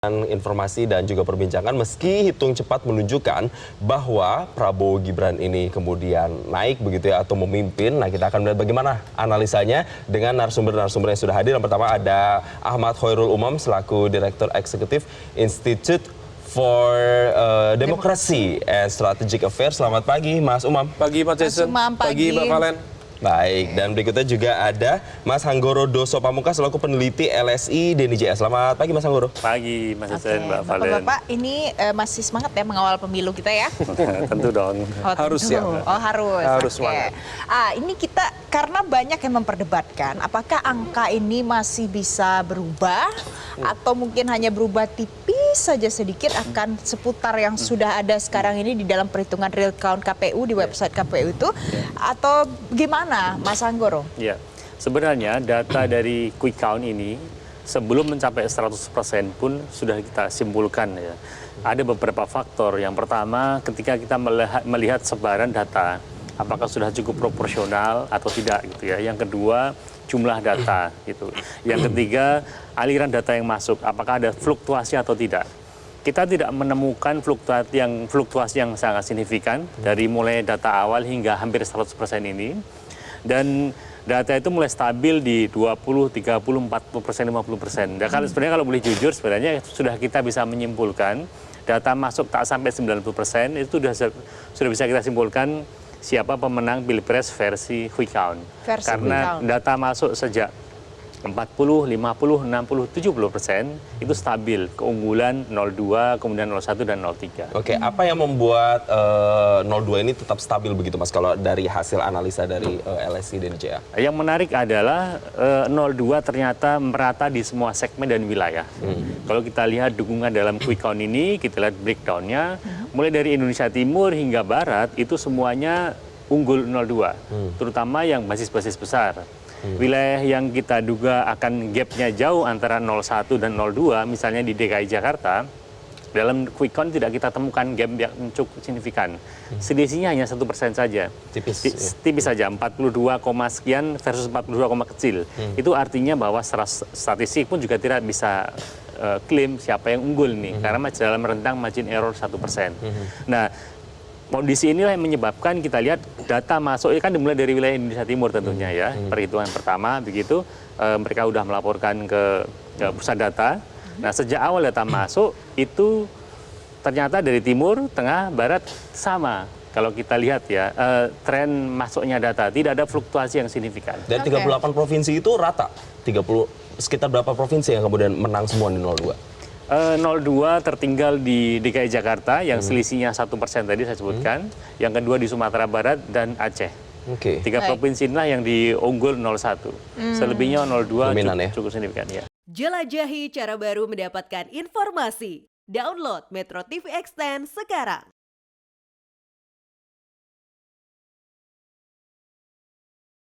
Informasi dan juga perbincangan meski hitung cepat menunjukkan bahwa Prabowo Gibran ini kemudian naik begitu ya atau memimpin. Nah, kita akan melihat bagaimana analisanya dengan narasumber-narasumber yang sudah hadir. Yang pertama ada Ahmad Khoirul Umam selaku Direktur Eksekutif Institute for Democracy and Strategic Affairs. Selamat pagi Mas Umam. Pagi Pak Jason. Pagi Mbak Valen. Baik, dan berikutnya juga ada Mas Hanggoro Doso Pamungkas selaku peneliti LSI DNIJS. Selamat pagi Mas Hanggoro. Pagi Mas Jason, Mbak Valen. Bapak-bapak ini masih semangat ya mengawal pemilu kita ya? Tentu dong. Harus ya. Oh harus. Harus semangat. Ini kita karena banyak yang memperdebatkan apakah angka ini masih bisa berubah atau mungkin hanya berubah tipis saja sedikit akan seputar yang sudah ada sekarang ini di dalam perhitungan real count KPU di website KPU itu atau gimana Mas Hanggoro? Ya, sebenarnya data dari quick count ini sebelum mencapai 100% pun sudah kita simpulkan ya. Ada beberapa faktor. Yang pertama ketika kita melihat sebaran data, apakah sudah cukup proporsional atau tidak gitu ya. Yang kedua jumlah data gitu. Yang ketiga aliran data yang masuk, apakah ada fluktuasi atau tidak. Kita tidak menemukan fluktuasi yang sangat signifikan dari mulai data awal hingga hampir 100% ini. Dan data itu mulai stabil di 20, 30, 40%, 50%. Dan sebenarnya kalau boleh jujur sebenarnya sudah kita bisa menyimpulkan data masuk tak sampai 90% itu sudah bisa kita simpulkan siapa pemenang Pilpres versi quick count. Karena data masuk sejak 40, 50, 60, 70% itu stabil. Keunggulan 02, kemudian 01 dan 03. Oke, apa yang membuat 02 ini tetap stabil begitu Mas kalau dari hasil analisa dari LSI dan JA? Yang menarik adalah 02 ternyata merata di semua segmen dan wilayah. Kalau kita lihat dukungan dalam quick count ini, kita lihat breakdown-nya, mulai dari Indonesia Timur hingga Barat itu semuanya unggul 02, terutama yang basis-basis besar. Wilayah yang kita duga akan gapnya jauh antara 01 dan 02, misalnya di DKI Jakarta, dalam quick count tidak kita temukan gap yang cukup signifikan. Selisihnya hanya 1% saja. Tipis saja, 42, sekian versus 42, kecil. Itu artinya bahwa secara statistik pun juga tidak bisa klaim siapa yang unggul nih, karena dalam rentang margin error 1%. Nah, kondisi inilah yang menyebabkan kita lihat data masuk, kan dimulai dari wilayah Indonesia Timur tentunya ya. Perhitungan pertama begitu, mereka sudah melaporkan ke pusat data. Nah sejak awal data masuk itu ternyata dari Timur, Tengah, Barat sama. Kalau kita lihat ya, tren masuknya data tidak ada fluktuasi yang signifikan. Dan 38 provinsi itu rata? Sekitar berapa provinsi yang kemudian menang semua di 02? 02 tertinggal di DKI Jakarta yang selisihnya 1% tadi saya sebutkan. Yang kedua di Sumatera Barat dan Aceh. Tiga provinsi inilah yang diunggul 01. Selebihnya 02 cukup signifikan ya. Jelajahi cara baru mendapatkan informasi. Download Metro TV Extend sekarang.